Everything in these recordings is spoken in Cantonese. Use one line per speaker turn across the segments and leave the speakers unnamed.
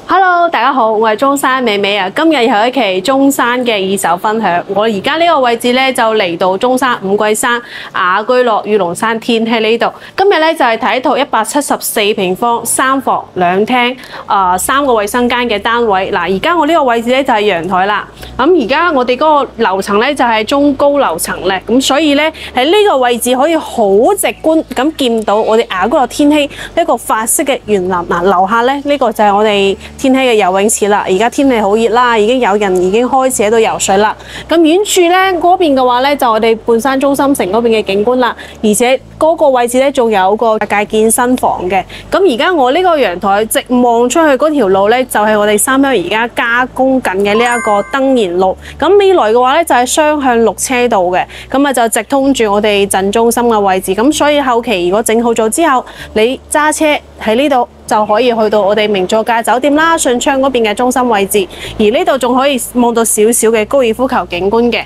Hello， 大家好，我係中山美美啊。今日有一期中山嘅二手分享。我而家呢個位置咧就嚟到中山五桂山雅居樂御龍山天禧呢度。今日咧就係睇一套174平方3房2廳3個衛生間嘅單位。嗱，而家我呢個位置咧就係陽台啦。咁而家我哋嗰個樓層咧就係中高樓層咧，咁所以咧喺呢個位置可以好直觀咁見到我哋雅居樂天禧一個法式嘅園林。嗱，樓下咧呢個就係我哋天禧嘅游泳池啦，而家天氣好熱啦，已經有人已經開始喺度游水啦。咁遠處咧嗰邊嘅話咧，就我哋半山中心城嗰邊嘅景觀啦，而且嗰個位置咧仲有個界健身房嘅。咁而家我呢個陽台直望出去嗰條路咧，就係我哋三鄉而家加工緊嘅呢一個登賢路。咁未來嘅話咧就係雙向6車道嘅，咁啊就直通住我哋鎮中心嘅位置。咁所以後期如果整好咗之後，你揸車喺呢度就可以去到我哋名座界酒店啦，順昌嗰邊嘅中心位置，而呢度仲可以望到少少嘅高爾夫球景觀嘅。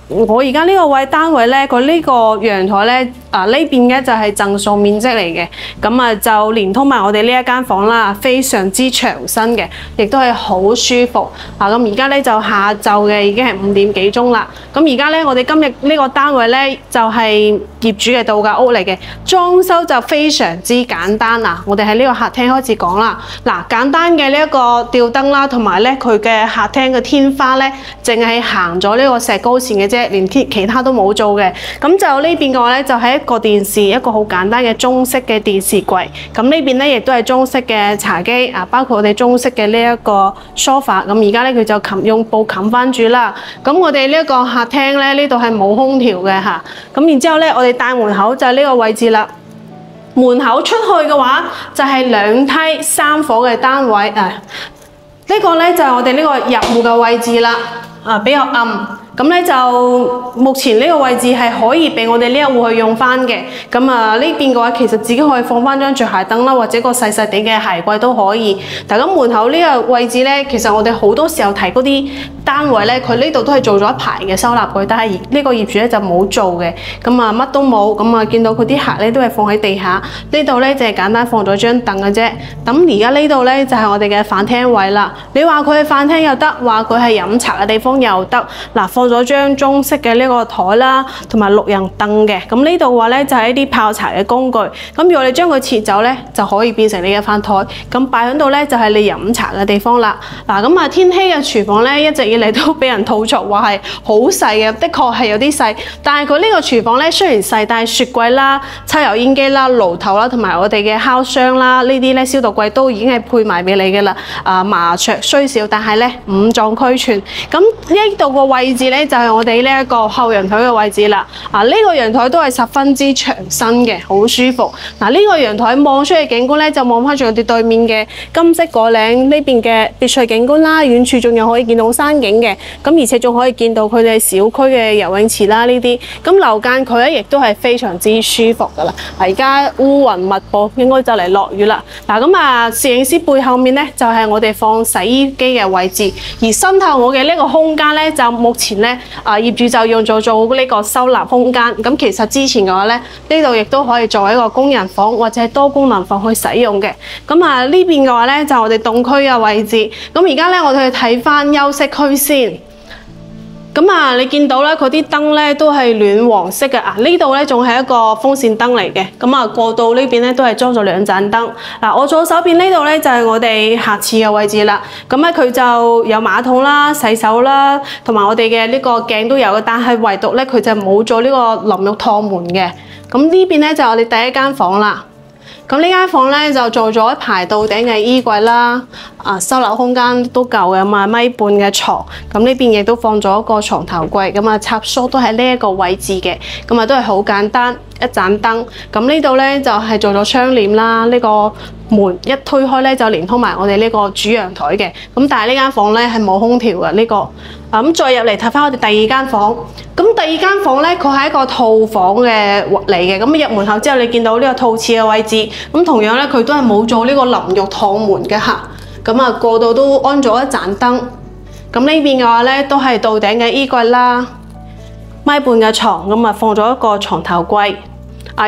我而家呢個位單位咧，佢呢個陽台咧，呢邊嘅就係贈送面積嚟嘅，咁啊就連通埋我哋呢一間房啦，非常之長身嘅，亦都係好舒服。咁而家咧就下晝嘅已經係5點幾鐘啦。咁而家咧我哋今日呢個單位咧就係業主嘅度假屋嚟嘅，裝修就非常之簡單啦。我哋喺呢個客廳開始講啦。嗱，簡單嘅呢一個吊燈啦，同埋咧佢嘅客廳嘅天花咧，淨係行咗呢個石膏線嘅啫，連其他都冇做嘅。咁就呢邊嘅話咧，就係一個電視，一個好簡單嘅中式嘅電視櫃。咁呢邊咧亦都係中式嘅茶几包括我哋中式嘅呢一個 sofa。咁而家咧佢就用布冚翻住啦。咁我哋呢一個客廳咧，呢度係冇空調嘅嚇。咁然之後咧，我哋大門口就係呢個位置啦。門口出去嘅話就係2梯3房嘅單位。呢個咧就係我哋呢個入戶嘅位置啦。比較暗。咁咧就目前呢個位置係可以俾我哋呢一戶去用翻嘅。咁呢邊嘅話，其實自己可以放翻張著鞋燈啦，或者個細細哋嘅鞋櫃都可以。但係咁門口呢個位置咧，其實我哋好多時候睇嗰啲單位咧，佢呢度都係做咗一排嘅收納櫃，但係呢個業主咧就冇做嘅。咁乜都冇。咁見到佢啲鞋咧都係放喺地下。呢度咧就係簡單放咗張凳嘅啫。咁而家呢度咧就係我哋嘅飯廳位啦。你話佢係飯廳又得，話佢係飲茶嘅地方又得。嗱，放咗張中式嘅呢個台啦，同埋6人凳嘅。咁呢度嘅話咧就係一啲泡茶嘅工具。咁如果你將佢切走咧，就可以變成你嘅飯台。咁擺喺度咧就係你飲茶嘅地方啦。嗱，咁天禧嘅廚房咧一直以嚟都俾人吐槽話係好細嘅，的確係有啲細。但係佢呢個廚房咧雖然細，但係雪櫃啦、抽油煙機啦、爐頭啦，同埋我哋嘅烤箱啦，呢啲咧消毒櫃都已經係配埋俾你嘅啦。麻雀雖小，但係咧5臟俱全。咁呢度個位置咧就係我哋呢一個後陽台嘅位置啦。呢個陽台都係十分之長身嘅，好舒服。呢個陽台望出去景觀咧，就望翻住我哋對面嘅金色果嶺呢邊嘅別墅景觀啦。遠處仲有可以見到山景嘅，咁而且仲可以見到佢哋小區嘅游泳池啦。呢啲咁樓間佢咧亦都係非常之舒服噶啦。而家烏雲密布，應該就嚟落雨啦。攝影師背後面咧就係我哋放洗衣機嘅位置，而身後我嘅呢個空間咧就目前咧業主就用咗做呢個收納空間。咁其實之前嘅話咧，呢度亦都可以作為一個工人房或者係多功能房去使用嘅。咁呢邊嘅話咧就係我哋凍區嘅位置。咁而家咧我哋去睇翻休息區先。咁你見到咧佢啲燈咧都係暖黃色嘅。呢度咧仲係一個風扇燈嚟嘅。咁過道呢邊咧都係裝咗2盞燈。我左手邊呢度咧就係我哋客廁嘅位置啦。咁咧佢就有馬桶啦、洗手啦，同埋我哋嘅呢個鏡都有嘅。但係唯獨咧佢就冇做呢個淋浴趟門嘅。咁呢邊咧就係我哋第一間房啦。咁呢間房咧就做咗一排到頂嘅衣櫃啦，收納空間都夠嘅，1.5米嘅床。咁呢邊亦都放咗一個床頭櫃，咁插蘇都喺呢一個位置嘅，咁都係好簡單一盞燈。咁呢度咧就係做咗窗簾啦，呢個門一推開咧就連通埋我哋呢個主陽台嘅。咁但係呢間房咧係冇空調嘅呢個。咁再入嚟睇翻我哋第二間房。咁第二間房咧佢係一個套房嘅嚟嘅。咁入門口之後你見到呢個套廁嘅位置，咁同樣咧佢都係冇做呢個淋浴趟門嘅嚇。咁過道都安咗一盞燈。咁呢邊嘅話咧都係到頂嘅衣櫃啦，1.5米嘅床，咁放咗一個床頭櫃。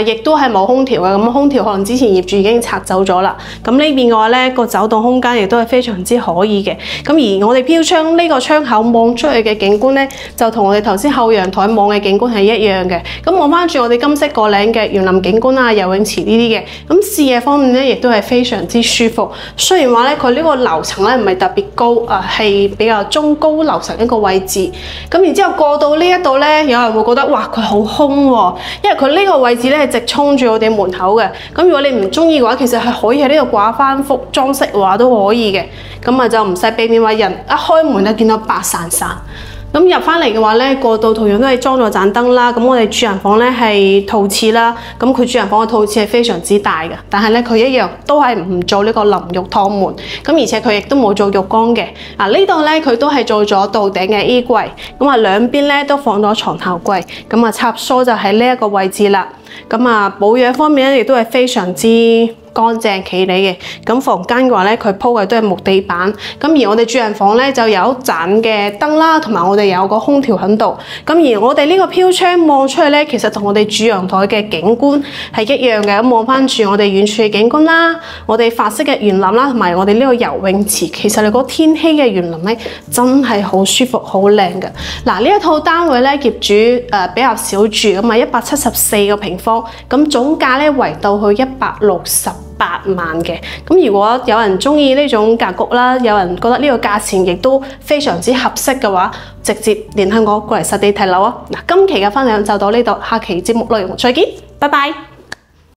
亦都係冇空調嘅。咁空調可能之前業主已經拆走咗啦。咁呢邊嘅話咧，個走動空間亦都係非常之可以嘅。咁而我哋飄窗呢個窗口望出去嘅景觀咧，就同我哋頭先後陽台望嘅景觀係一樣嘅。咁望翻住我哋金色過嶺嘅園林景觀啊、游泳池呢啲嘅，咁視野方面咧，亦都係非常之舒服。雖然話咧，佢呢個樓層咧唔係特別高，係比較中高樓層一個位置。咁然之後過到呢一度咧，有人會覺得哇，佢好空喎，因為佢呢個位置咧係直衝住我哋門口嘅。咁如果你唔中意嘅話，其實係可以喺呢度掛翻幅裝飾畫都可以嘅。咁啊就唔使避免話人一開門咧見到白散散。咁入翻嚟嘅話咧，過道同樣都係裝咗盞燈啦。咁我哋主人房咧係套廁啦，咁佢主人房嘅套廁係非常之大嘅，但係咧佢一樣都係唔做呢個淋浴趟門，咁而且佢亦都冇做浴缸嘅。呢度咧佢都係做咗到頂嘅衣櫃，咁啊兩邊咧都放咗床頭櫃，咁啊插蘇就喺呢一個位置啦。咁啊保養方面咧亦都係非常之乾淨企理嘅。咁房間嘅話咧，佢鋪嘅都係木地板。咁而我哋主人房咧就有一盞嘅燈啦，同埋我哋有個空調喺度。咁而我哋呢個飄窗望出去咧，其實同我哋主陽台嘅景觀係一樣嘅。咁望翻住我哋遠處嘅景觀啦，我哋法式嘅園林啦，同埋我哋呢個游泳池。其實你嗰天禧嘅園林咧，真係好舒服、好靚嘅。嗱，呢一套單位咧，業主比較少住，咁啊174個平方，咁總價咧圍到去168萬嘅。咁如果有人中意呢種格局啦，有人覺得呢個價錢亦都非常之合適嘅話，直接聯繫我過嚟實地睇樓啊！嗱，今期嘅分享就到呢度，下期節目內容再見，拜拜。